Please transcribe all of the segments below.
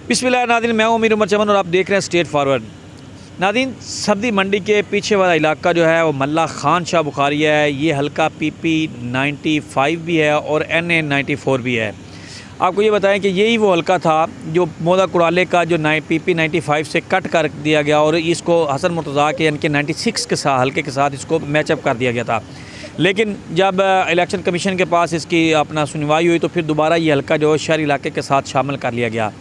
बिस्मिल्लाह नाज़रीन, मैं हूं अमीर उमर चमन और आप देख रहे हैं स्टेट फॉरवर्ड। नाज़रीन, सब्ज़ी मंडी के पीछे वाला इलाका जो है वो मल्ला खान शाह बुखारिया है। ये हल्का PP 95 भी है और NA 94 भी है। आपको ये बताएं कि यही वो हल्का था जो मोदा कुड़ाले का जो PP 95 से कट कर दिया गया और इसको हसन मुर्तज़ा के यानी कि 96 के साथ हल्के के साथ इसको मैचअप कर दिया गया था। लेकिन जब इलेक्शन कमीशन के पास इसकी अपना सुनवाई हुई तो फिर दोबारा ये हल्का जो शहरी इलाके के साथ शामिल कर लिया गया।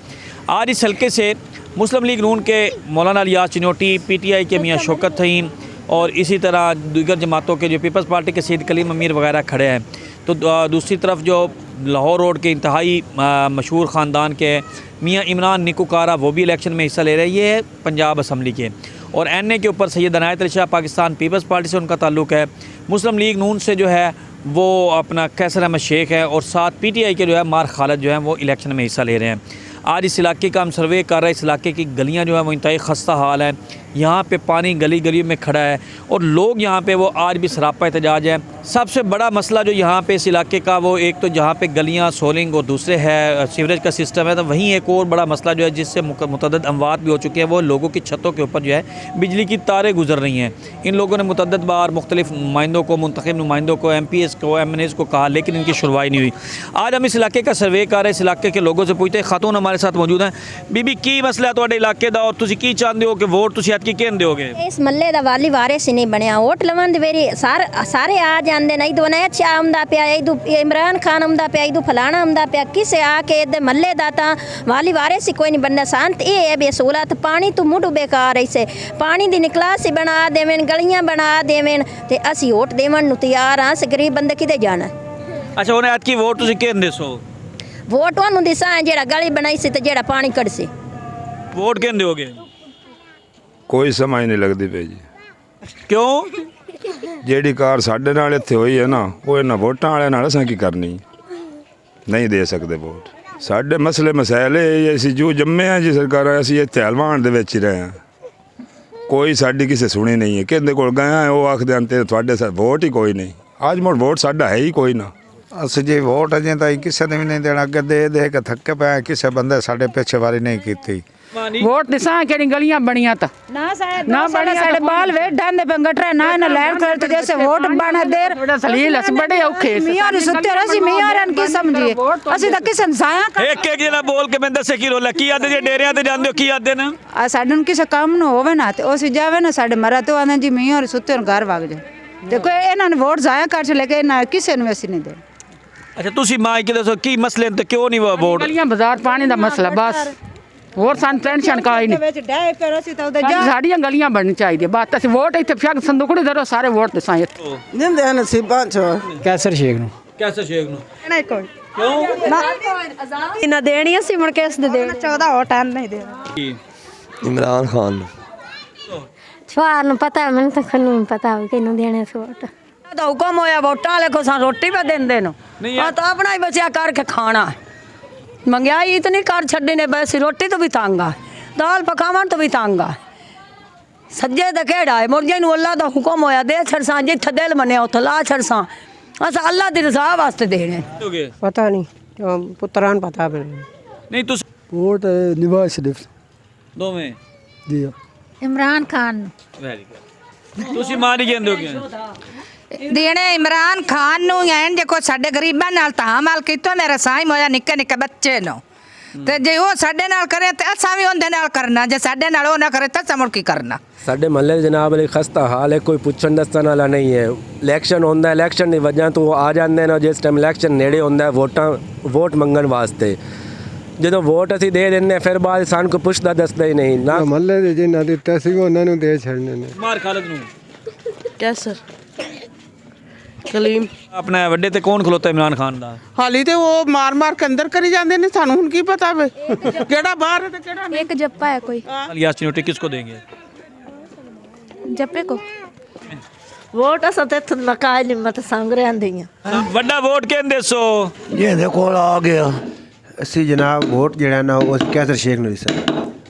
आज इस हल्के से मुस्लिम लीग नून के मौलाना इलियास चिनोटी, PTI के मियाँ शौकत थईन और इसी तरह दीगर जमातों के जो पीपल्स पार्टी के सैयद कलीम अमीर वगैरह खड़े हैं। तो दूसरी तरफ जो लाहौर रोड के इंतहाई मशहूर ख़ानदान के मियाँ इमरान निकोकारा वो भी इलेक्शन में हिस्सा ले रहे हैं। ये है पंजाब असम्बली के। और NA के ऊपर सैयद अनायत अली शाह पाकिस्तान पीपल्स पार्टी से उनका ताल्लुक़ है। मुस्लिम लीग नून से जो है वो अपना कैसर अहमद शेख है और साथ PTI के जो है मार खालिद जो है वो इलेक्शन में हिस्सा ले रहे हैं। आज इस इलाके का हम सर्वे कर रहे हैं। इस इलाके की गलियां जो है वो इंतहाई खस्ता हाल है। यहाँ पे पानी गली गलियों में खड़ा है और लोग यहाँ पे वो आज भी सरापा एहतजाज है। सबसे बड़ा मसला जो यहाँ पे इस इलाके का वो एक तो जहाँ पे गलियाँ सोलिंग और दूसरे है सीवरेज का सिस्टम है। तो वहीं एक और बड़ा मसला जो है जिससे मुतअद्दिद अमवात भी हो चुके हैं, वो लोगों की छतों के ऊपर जो है बिजली की तारें गुजर रही हैं। इन लोगों ने मुतअद्दिद बार मुख्तलिफ नुमाइंदों को, मुंतखब नुमाइंदों को, MPs को, MNAs को कहा, लेकिन इनकी सुनवाई नहीं हुई। आज हम इस इलाके का सर्वे कर रहे हैं। इस इलाके के लोगों से पूछते हैं। खातून हमारे साथ मौजूद हैं। बीबी की मसला है तुहाडे इलाके दा और तुसीं की चाहते हो कि वोट तुसीं ऐतकी किहन दिओगे? इस मल्ले दा वाली वारिस नहीं बनया। वोट लवन दे वेरी सारे आ जांदे नहीं दो नया चा आमदा पिया इदू इमरान खान आमदा पिया इदू फलाना आमदा पिया किसे आके इधर मल्ले दा ता वाली वारिस कोई नहीं बनना। शांत ये है बेसूलत पानी तो मुढ़ बेकार ऐसे पानी दी निकलासी बना देवेन, गलियां बना देवेन ते असी वोट देवन नु तैयार हां। से गरीब बंदे किते जाना? अच्छा, हुण ऐतकी वोट तुसीं किहन देसो? वोट ओनू दिसा जेड़ा गली बनाई सी ते जेड़ा पानी कढसी। वोट किहन दिओगे? कोई समझ नहीं लगती पई जी। क्यों? ਜਿਹੜੀ ਕਾਰ ਸਾਡੇ ਨਾਲ ਇੱਥੇ ਹੋਈ ਹੈ ਨਾ, ਉਹ ਇਹਨਾਂ ਵੋਟਾਂ ਵਾਲਿਆਂ ਨਾਲ ਅਸਾਂ ਕੀ ਕਰਨੀ, ਨਹੀਂ ਦੇ ਸਕਦੇ ਵੋਟ। ਸਾਡੇ ਮਸਲੇ ਮਸਾਇਲ ਇਹ ਅਸੀਂ ਜੋ ਜੰਮੇ ਆ ਜੀ ਸਰਕਾਰਾਂ, ਅਸੀਂ ਇੱਥੇ ਹਲਵਾਨ ਦੇ ਵਿੱਚ ਹੀ ਰਹੇ ਹਾਂ। ਕੋਈ ਸਾਡੀ ਕਿਸੇ ਸੁਣੀ ਨਹੀਂ ਹੈ। ਕਿਹਦੇ ਕੋਲ ਗਏ ਆ ਉਹ ਆਖਦੇ ਹਨ ਤੇ ਤੁਹਾਡੇ ਸਾਥ ਵੋਟ ਹੀ ਕੋਈ ਨਹੀਂ। ਅੱਜ ਮੋੜ ਵੋਟ ਸਾਡਾ ਹੈ ਹੀ ਕੋਈ ਨਾ। ਅਸੀਂ ਜੇ ਵੋਟ ਅਜੇ ਤਾਂ ਕਿਸੇ ਨੇ ਵੀ ਨਹੀਂ ਦੇਣਾ। ਅੱਗੇ ਦੇ ਕੇ ਥੱਕੇ ਪਏ ਕਿਸੇ ਬੰਦੇ ਸਾਡੇ ਪਿੱਛੇ ਵਾਰੀ ਨਹੀਂ ਕੀਤੀ। वोट दिसा कि गलियां बनिया तो ना साढ़े बाल वे डांदे पे गटरा ना ना लैंड कर तो जैसे वोट बना देर सलील अस बड़े औखे मियार सुते रसी मियारन की समझिए असि त किसन साया एक एक जना बोल के मैं दसे की रोला की आदे जे डेरियां ते जांदे हो की आदे ना आ साडन किसे काम न होवे ना ते ओसी जावे ना साडे मरा तो आंदा जी मियार सुते घर भाग जा ते कोई इन्हां ने वोट जाया कर छ लेके ना किसे ने वैसी नहीं दे। अच्छा, तुसी मां की दसो की मसले ते क्यों नहीं वोट? गलियां बाजार पानी दा मसला बस और सन टेंशन का ही नहीं। साड़ियां गलियां बननी चाहिए बात अस वोट इतने फिर संदूकड़ी धरो सारे वोट दिसा जिंदे नसीबां च कैसर शेख नु कैसे शेख नु नहीं कोई क्यों ना देनी सी मुड़ के दे 14 वोट नहीं देना। इमरान खान छुआर नु पता मैंने तो खन्नू पता किनु देने से वोट तो हुक्म होया वोटां वाले को सा रोटी पे देंदे नो तो अपना ही बचिया करके खाना। महंगाई इतनी कर छड़ी ने बस रोटी तो भी तांगा दाल पकावन तो भी तांगा सज्जे दा केड़ा है मुर्जे नु अल्लाह दा हुक्म होया दे छड़सा जिथे दिल मने उथे ला छड़सा अस अल्लाह दी रज़ा वास्ते देने। पता नहीं पुत्रान पता नहीं तुस वोट निवास शरीफ दो में जी इमरान खान वेरी गुड। तुसी मां नहीं कहंदे हो कि देने इमरान खान नु एन देखो साडे गरीबां नाल तामाल कीतो मेरा साईं मोया निक्के निक्के बच्चे नो ते जे वो साडे नाल करे ते असां भी उंदे नाल करना जे साडे नाल ओ ना करे ते असां मुड़ की करना। साडे महल्ले जनाब अली खस्ता हाल है, कोई पुछन दसन वाला नहीं है। इलेक्शन होंदा है, इलेक्शन की वजह तो आ जाते हैं जिस टाइम इलेक्शन नेड़े होंदा है वोट मंगन वास्ते जो वोट असी दे देने फिर बाद सान को पुछदा दसदा ही नहीं ना। ਮਹੱਲੇ ਦੇ ਜਿਨ੍ਹਾਂ ਦੀ ਤਹਿਸੀਲ ਉਹਨਾਂ ਨੂੰ ਦੇ ਛੱਡਣੇ ਨੇ। मार खालिद नु कैसर कलीम अपना वड्डे ते कौन खलोता इमरान खान दा? हाली ते वो मार मार के अंदर करी जांदे ने सानू हुन की पता वे केड़ा बाहर है ते केड़ा नहीं। एक जप्पा है कोई इलियास चिनोटी किसको देंगे? जप्पे को वोट अस ते नकाय निमत सांगरे आंदियां वड्डा वोट केन देसो? ये देखो आ गया ਅਸੀਂ जनाब वोट ਜਿਹੜਾ ਨਾ ਉਹ ਕੈਸਰ ਸ਼ੇਖ ਨੂੰ ਦਿਸਾ।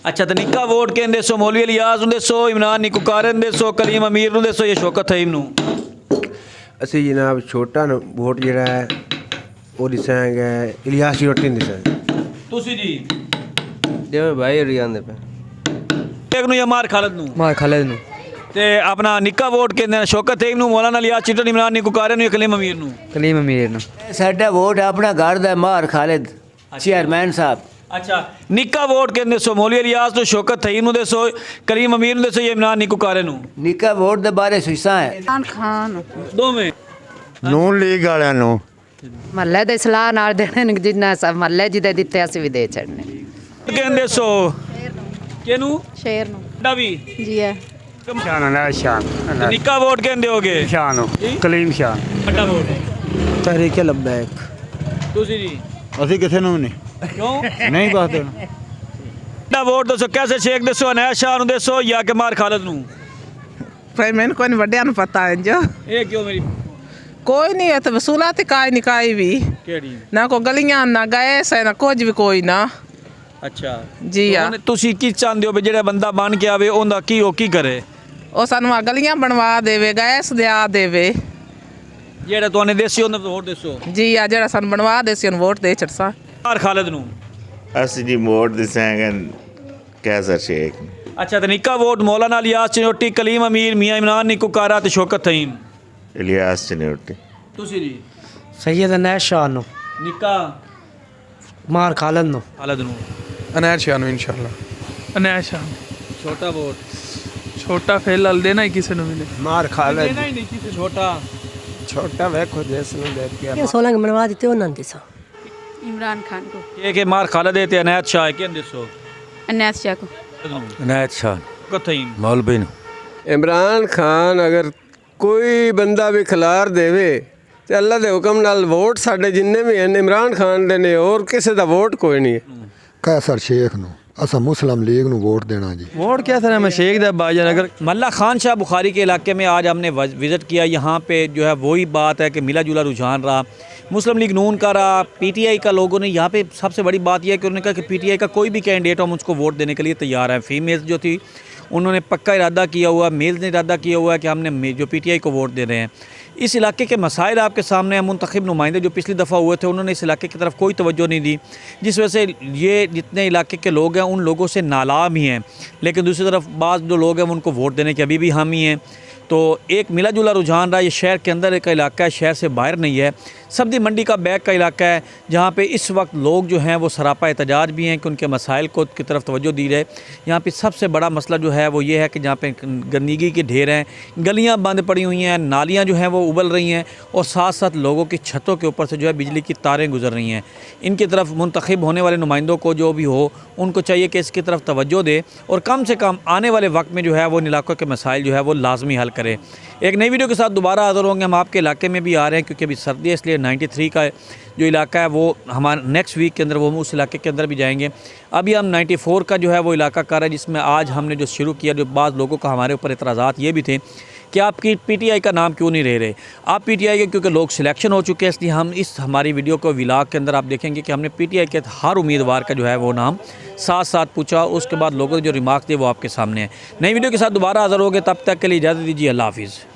अच्छा, तो निक्का वोट केन देसो? मौलवी इलियास नु देसो, इमरान निकोकारन देसो, कलीम अमीर नु देसो, ये शौकत थईम नु? ਅਸੀਂ जनाब ਛੋਟਾ ਨੂੰ ਵੋਟ ਜਿਹੜਾ ਉਹ ਦਿਸਾਂਗੇ ਇਲਿਆਸ ਚਿਨੋਟੀ ਨੂੰ ਦਿਸਾਂਗੇ। तुसी जी ਜਿਵੇਂ ਭਾਈ ਹਰੀ ਜਾਂਦੇ ਪਏ एक ਨੂੰ ਜਾਂ ਮਾਰ ਖਾਲਦ ਨੂੰ ਮਾਰ ਖਾਲਿਦ ਨੂੰ ਤੇ ਆਪਣਾ ਨਿੱਕਾ ਵੋਟ ਕਹਿੰਦੇ ਨੇ ਸ਼ੌਕਤ ਤੇਗ ਨੂੰ ਮੌਲਾਨਾ ਲਿਆ ਚਿੱਟਨ ਇਮਰਾਨ ਨਿੱਕੂ ਕਾਰੇ ਨੂੰ ਕਲੀਮ ਅਮੀਰ ਨੂੰ ਕਲੀਮ ਅਮੀਰ ਨੂੰ ਸਾਡਾ ਵੋਟ ਆਪਣਾ ਘਰ ਦਾ ਮਾਰ ਖਾਲਿਦ ਚੇਅਰਮੈਨ ਸਾਹਿਬ ਅੱਛਾ ਨਿੱਕਾ ਵੋਟ ਕਹਿੰਦੇ ਸੋ ਮੌਲੀ ਇਲਿਆਸ ਨੂੰ ਸ਼ੌਕਤ ਤਈਨ ਨੂੰ ਦੱਸੋ ਕਲੀਮ ਅਮੀਰ ਨੂੰ ਦੱਸੋ ਜਾਂ ਇਮਰਾਨ ਨਿੱਕੂ ਕਾਰੇ ਨੂੰ ਨਿੱਕਾ ਵੋਟ ਦੇ ਬਾਰੇ ਸੁਇਸਾ ਹੈ ਖਾਨ ਦੋਵੇਂ ਨੂਨ ਲੀਗ ਵਾਲਿਆਂ ਨੂੰ ਮਹੱਲੇ ਦੇ ਸਲਾਹ ਨਾਲ ਦੇਣੇ ਨੇ, ਜਿੰਨਾ ਮਹੱਲੇ ਜਿਹਦੇ ਦਿੱਤੇ ਅਸੀਂ ਵੀ ਦੇ ਛੱਡਨੇ। ਕਹਿੰਦੇ ਸੋ ਕਿਹਨੂੰ ਸ਼ੇਰ ਨੂੰ ਦਾ ਵੀ ਜੀ ਹੈ ਸ਼ਾਨ ਨਾ ਸ਼ਾਨ ਨਿੱਕਾ ਵੋਟ ਕਹਿੰਦੇ ਹੋਗੇ ਸ਼ਾਨ ਕਲੀਮ ਸ਼ਾਨ ਵੱਡਾ ਵੋਟ ਤਹਿਰੀਕ ਲਬੈਕ ਤੁਸੀਂ ਜੀ ਅਸੀਂ ਕਿਸੇ ਨੂੰ ਨਹੀਂ ਕਿਉਂ ਨਹੀਂ ਦੱਸਦੇ ਵੱਡਾ ਵੋਟ ਦੱਸੋ ਕੈਸੇ ਸ਼ੇਖ ਦੱਸੋ ਅਨੈਸ ਸ਼ਾਹ ਨੂੰ ਦੱਸੋ ਜਾਂ ਕਿ ਮਾਰ ਖਾਲਦ ਨੂੰ ਭਾਈ ਮੈਨੂੰ ਕੋਈ ਵੱਡਿਆਂ ਨੂੰ ਪਤਾ ਹੈ ਜੋ ਇਹ ਕਿਉਂ ਮੇਰੀ ਕੋਈ ਨਹੀਂ ਹੈ ਤਾਂ ਵਸੂਲਾਤ ਕਾਇ ਨਿਕਾਈ ਵੀ ਕਿਹੜੀ ਨਾ ਕੋ ਗਲੀਆਂ ਨਾ ਗਏ ਸੇ ਨਾ ਕੁਝ ਵੀ ਕੋਈ ਨਾ ਅੱਛਾ ਜੀ ਆ ਹੁਣ ਤੁਸੀਂ ਕੀ ਚਾਹੁੰਦੇ ਹੋ ਵੀ ਜਿਹੜਾ ਬੰਦਾ ਬਣ ਕੇ ਆਵੇ ਉਹਦਾ ਕੀ ਉਹ ਕੀ ਕਰੇ ਉਹ ਸਾਨੂੰ ਆ ਗਲੀਆਂ ਬਣਵਾ ਦੇਵੇ ਗੈਸ ਦਿਆ ਦੇਵੇ ਜਿਹੜਾ ਤੁਹਾਨੂੰ ਦੇਸੀ ਉਹਨੂੰ ਵੋਟ ਦੱਸੋ ਜੀ ਆ ਜਿਹੜਾ ਸਾਨੂੰ ਬਣਵਾ ਦੇ ਸੀ ਉਹਨੂੰ ਵੋਟ ਦੇ ਛੜਸਾ ਮਾਰ ਖਾਲਦ ਨੂੰ ਅਸੀਂ ਜੀ ਵੋਟ ਦਿਸਾਂਗੇ ਕੈਸਰ ਸ਼ੇਖ ਅੱਛਾ ਤੇ ਨਿੱਕਾ ਵੋਟ ਮੌਲਾਨਾ ਇਲਿਆਸ ਚਨੋਟੀ ਕਲੀਮ ਅਮੀਰ ਮੀਆਂ ਇਮਰਾਨ ਨਿੱਕੂ ਕਾਰਾ ਤੇ ਸ਼ੌਕਤ ਤਈਨ ਇਲਿਆਸ ਚਨੋਟੀ ਤੁਸੀਂ ਜੀ ਸੈਯਦ ਅਨੈਸ ਸ਼ਾਹ ਨੂੰ ਨਿੱਕਾ ਮਾਰ ਖਾਲਿਦ ਨੂੰ ਖਾਲਦ ਨੂੰ ਅਨੈਰ ਸ਼ਾਹ ਨੂੰ ਇਨਸ਼ਾਅੱਲਾ ਅਨੈਰ ਸ਼ਾਹ ਛੋਟਾ ਵੋਟ ਛੋਟਾ ਫੇਲ ਦੇਣਾ ਹੀ ਕਿਸੇ ਨੂੰ ਵੀ ਨਹੀਂ ਮਾਰ ਖਾਲਿਦ ਦੇਣਾ ਹੀ ਨਹੀਂ ਕਿਸੇ ਛੋਟਾ ਛੋਟਾ ਵੇਖੋ ਜਿਸ ਨੂੰ ਦੇ ਕੇ 16 ਬਣਵਾ ਦਿੱਤੇ ਉਹਨਾਂ ਨੇ ਦਿਸਾ इमरान खान को ਇਹ ਕਿ ਮਾਰ ਖਾਲਦ ਤੇ ਅਨੈਤ ਸ਼ਾਹ ਕਿਹਨ ਦੱਸੋ अनैस शाह को अनायत शाह ਕਥਈਨ मौलवी ਨੂੰ ਇਮਰਾਨ ਖਾਨ ਅਗਰ ਕੋਈ ਬੰਦਾ ਵੀ ਖਿਲਾਰ ਦੇਵੇ ਤੇ ਅੱਲਾ ਦੇ ਹੁਕਮ ਨਾਲ ਵੋਟ ਸਾਡੇ ਜਿੰਨੇ ਵੀ ਹਨ ਇਮਰਾਨ ਖਾਨ ਦੇ ਨੇ ਹੋਰ ਕਿਸੇ ਦਾ ਵੋਟ ਕੋਈ ਨਹੀਂ ਹੈ कैसर शेख नु असा मुस्लिम लीग नु वोट देना जी वोट क्या सर मैं शेख दा भाईजान अगर मल्ला खान शाह बुखारी के इलाके में आज हमने विज़िट किया। यहाँ पे जो है वही बात है कि मिला जुला रुझान रहा, मुस्लिम लीग नून का रहा, पीटीआई का लोगों ने यहाँ पे सबसे बड़ी बात यह है कि उन्होंने कहा कि पीटीआई का कोई भी कैंडिडेट हम उसको वोट देने के लिए तैयार हैं। फीमेल्स जो थी उन्होंने पक्का इरादा किया हुआ, मेल्स ने इरादा किया हुआ है कि हमने जो पीटीआई को वोट दे रहे हैं। इस इलाके के मसाइल आपके सामने हैं। मुंतखब नुमाइंदे जो पिछली दफ़ा हुए थे उन्होंने इस इलाके की तरफ कोई तवज्जो नहीं दी, जिस वजह से ये जितने इलाके के लोग हैं उन लोगों से नालाम ही हैं। लेकिन दूसरी तरफ बाज़ जो लोग हैं उनको वोट देने के अभी भी हामी हैं। तो एक मिला जुला रुझान रहा। ये शहर के अंदर का इलाका है, शहर से बाहर नहीं है। सब्ज़ी मंडी का बैक का इलाका है जहाँ पे इस वक्त लोग जो हैं वो सरापा एहतजाज भी हैं कि उनके मसाइल को की तरफ तवज्जो दी जाए। यहाँ पे सबसे बड़ा मसला जो है वो ये है कि जहाँ पे गंदगी के ढेर हैं, गलियाँ बंद पड़ी हुई हैं, नालियाँ जो हैं वो उबल रही हैं और साथ साथ लोगों की छतों के ऊपर से जो है बिजली की तारें गुजर रही हैं। इनकी तरफ मुंतखब होने वाले नुमाइंदों को जो भी हो उनको चाहिए कि इसकी तरफ तवज्जो दे और कम से कम आने वाले वक्त में जो है वो इन इलाकों के मसाइल जो है वो लाजमी हल करे। एक नई वीडियो के साथ दोबारा हाज़िर होंगे। हम आपके इलाके में भी आ रहे हैं क्योंकि अभी सर्दी है, इसलिए 93 का जो इलाका है वो हमारे नेक्स्ट वीक के अंदर वो उस इलाके के अंदर भी जाएंगे। अभी हम 94 का जो है वो इलाका कर रहे हैं जिसमें आज हमने जो शुरू किया, जो बाज़ लोगों का हमारे ऊपर एतराज़ात ये भी थे कि आपकी पीटीआई का नाम क्यों नहीं रह रहे। आप पीटीआई के क्योंकि लोग सिलेक्शन हो चुके हैं, इसलिए हम इस हमारी वीडियो को व्लॉग के अंदर आप देखेंगे कि हमने पीटीआई के हर उम्मीदवार का जो है वो नाम साथ साथ पूछा। उसके बाद लोगों के जो रिमार्क थे वो आपके सामने हैं। नई वीडियो के साथ दोबारा हाज़िर होंगे, तब तक के लिए इजाज़त दीजिए। अल्लाह हाफ़िज़।